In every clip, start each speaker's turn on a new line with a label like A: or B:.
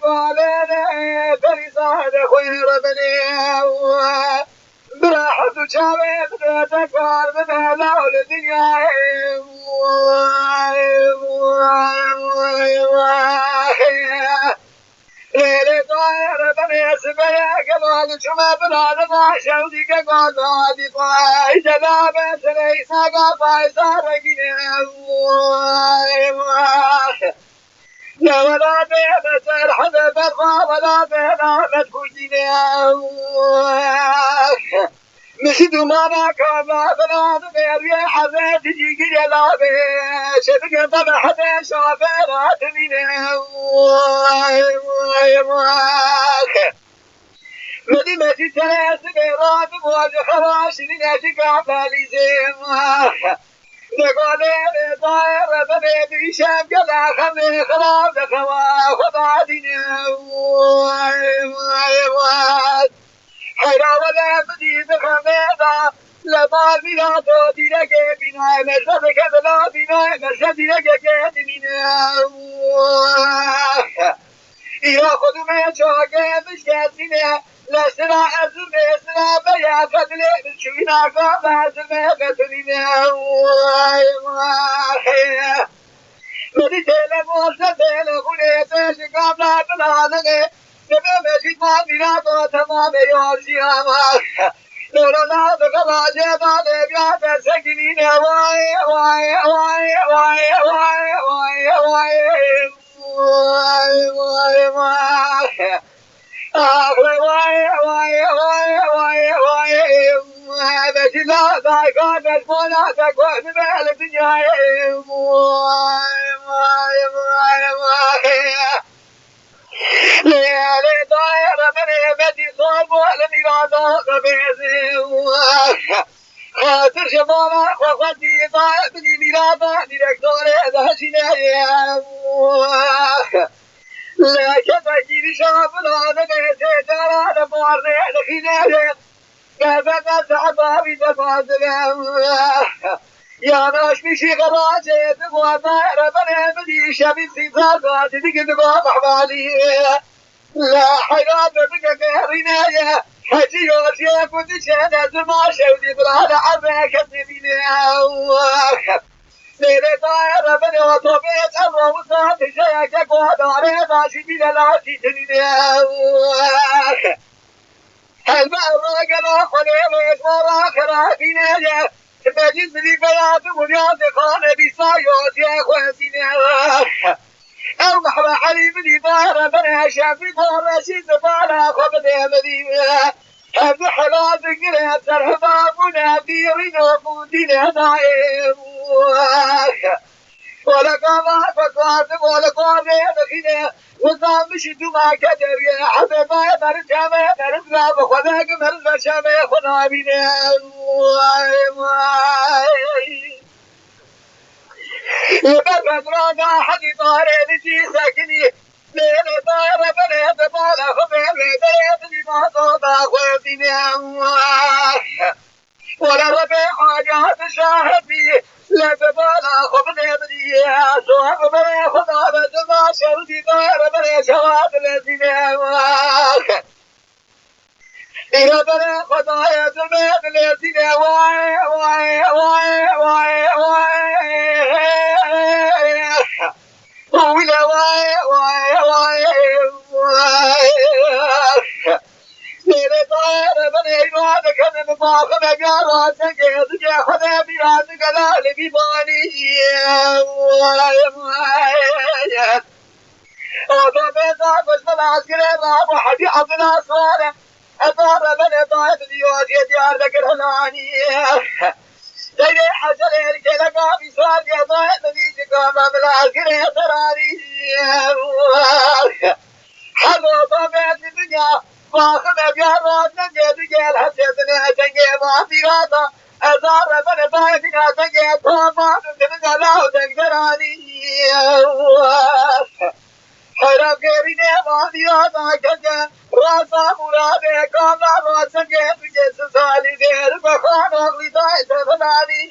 A: قالنا فريسان خير بني براحة شابت تكبر من هذا الدنيا ليلة طاير بني سبيا قبل شما بلاد ضاشا وديك قادة طاي جلابة ليسا قاطع سارقين يا ولا بيت الحذف الخاف ولا بينا مدكوجين مسيد ما كان بلاد بيري حذف تجيك جلابة شفق طبع حذف شافرات من مدي مدي تلاس بيرات بواجه خراش لناشي كعبالي زين نقولين طاير بني شام قلع خمي خراب دخوا خضعتنا حيرا ولا بدي بخميضة لطال بنا توتي لك بنا مرسد كذلا بنا مرسد لك كذبنا إيا خدو ما شاكي مشكاتنا لسنا أزمي سنا بيا فتلي بشوينا قابا أزمي فتلنا مدي تلمو سبيل خليت شكابلا بلادني نبي مجد ما بنا تو تمام يوشياما لولا بقراجة بالي بيا تسكنين واي واي واي واي واي واي واي واي واي واي واي واي واي واي بس لا ذاك بس ولا تكون بال الدنيا واي واي واي واي ليالي طاير من بدي صوب ولم يغادر بيزي خاطر شبابا وخدي طاير بدي ميلادا ديركتور هذا شنايا لا كتجي شاب لا نبيت ترى نبارد خنايا كذا تعبا بتفاضل يا ناش مشي غراجة تبغى طاير بنا بدي شبي سيطار تدق تبغى محبالي لا حياة بك كهرنايا حجي وشيا كنت شهد ما شودي بلا عبك تبينا ليلة طاير بنا وطبيت الله وصاد شيك قوادار ماشي لا تجنينا المرة قال خليل ورا خرافينا مجد لي بيات وليات خانة بيسايوت يا خواتينا أو محبا حليب لي طاير بنا شافي طار شيد طالع خبدي مدينة هذا حلال ذكرى ترهبابنا ديرين وفودنا نائم ولا كما فقات ولا قاضي دخينا وقام بشدو ما كدر يا حبيبا مرجع ما مرجع بخداك مرجع شامي خنا بينا يبقى راجع حدي طاري نجي ساكني ليلة طارة بني تطالع خبير ليلة ما صوتا خواتينا ولا ربي حاجات شاهدي لا تطالع خبير بني سوى بني خدا بجمع شرطي طارة بني شوات الذين إلى بني خدا يزمي الذين واي واي واي واي واي ولا واي واي واي واي ليلة طاير بني نوادك أنا مطاقم أقارات كيد يا خدا بياتك لا لبي باني واي واي وطبيتا بس بالعسكر الراب وحدي حطنا صورة أطار بني طاير اليوت يديار ذكر هلاني ليلة حجر الكلقا في صار يا طاير نبيك قام بالعسكر يطراني حلو طبيت الدنيا واخذ أبيارات نجد قال حسيتنا تنقي ما في غاطة أزار بني طاير تنقي طاما تنقى لا تقدراني حرام كريني ما في غاطة كنجا راسا مرادي كاملا راسا كيف جس سالي غير بخان أغلي طاير فلاني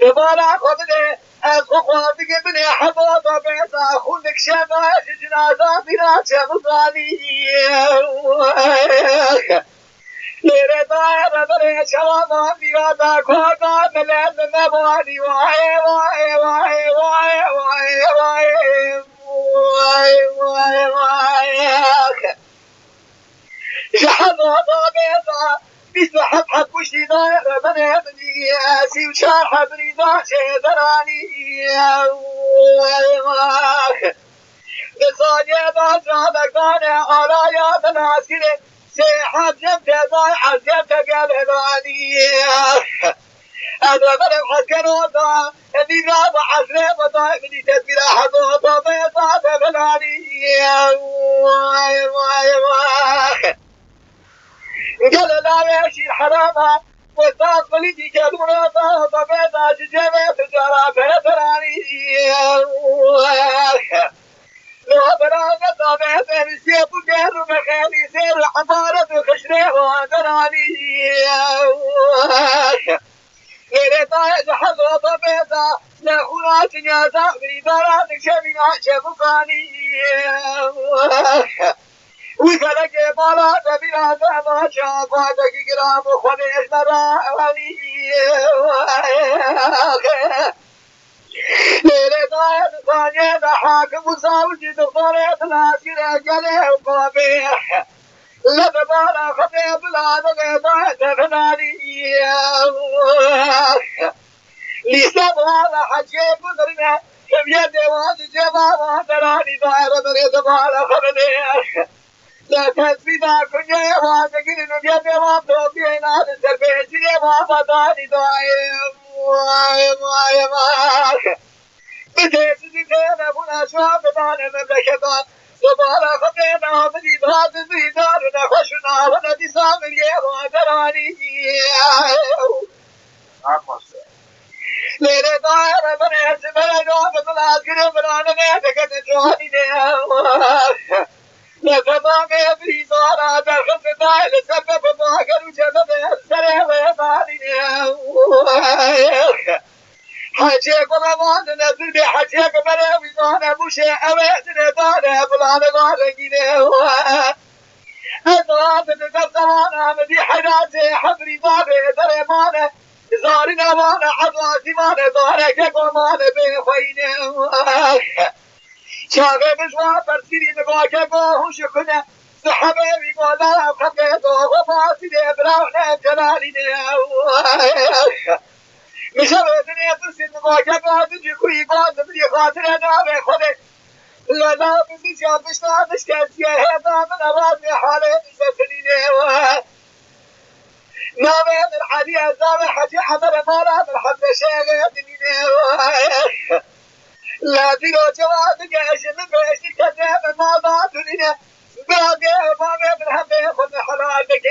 A: دبارا خودنه از خواه دیگه بنه حباب بیتا خونك شماش جنازة بنا شمطاني لیره دایر بره شوامان بیادا کوادا بلند نبانی وای وای وای وای وای وای وای وای وای شحن وضا بيضا بيسو حب حب وشي داير من يبني سي وشار حبني داشي دراني لسانية باجرابك داني عرايا بناسكري سيحب جمتة ضايحة جمتة قلباني أنا غرب حسكن وضع إني غاب حسني وضع مني تدبير حضوضة بيضا بلاني واي واي واي قال لا يشي الحرامة وصاص بلدي كدونا طاطا بيضا ججبه تجارة بيضراني لو برانا طابع بين السيب وجهر مخالي سير حضارة خشريه وادراني غير طايد حضوضة بيضا لاخونا تنيازا بريداراتك شبينا شبقاني وكلك بالا تبينا ما شافاتك قرام وخليش مراني ليلة طايد ثانية حاكم وساوجي دخولة تلاسكرة قليه وقابيح لببالا خطيب لا نغيطايد فناني لسان هذا حجيب قدرنا كم يدي وادي جبابا تراني دائرة بريد بالا خبني لا تسبيدا كنيا وادقين نبيا ما توبينا تربيتي ما فضاني دايم واي واي واي بتسدي تنا بنا شاب دان مملكتان سبارا خطينا بدي بهذا الزيدان نخشنا وندي سامر يا دراني ليلة دايرة بنات بلدان بطلعت كده بلانا نيتك تجواني لفما بيبري صارا درخص دايل سبب ما كانوا جبب السلام يباني حاجيك ورمان نزل بي حاجيك بلاوي دانا مشي اويت ندانا بلانا دانا جيني أنا بدر زمانة مدي حياتي حبري داري دريمانة زارنا مانا حضراتي مانا دارك يقومانا بخويني شاغي بجواب برسيني نقاك باهوش كنا سحبي بيقولا وخبيتو وفاسي دي براونا جلالي دي مشاويتني برسي نقاك بادجي كوي قاد بدي خاطر دابي خودي لا لا بدي جاب بشتا بشكالتي هذا من أرادني حالي بسسنيني نامي من حدي أزامي حجي حضر مالا من حد شاغي دنيني لا تلو جوابك عشان بيش كتاب ما بعدني باقي باقي من حبي خذ حلالك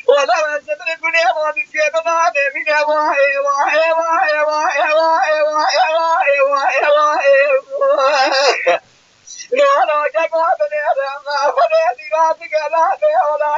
A: ولا من زمن الدنيا ما بيصير بعد من واي واي واي واي واي واي واي واي لو انا جوابني انا خذ دي راتك لا ولا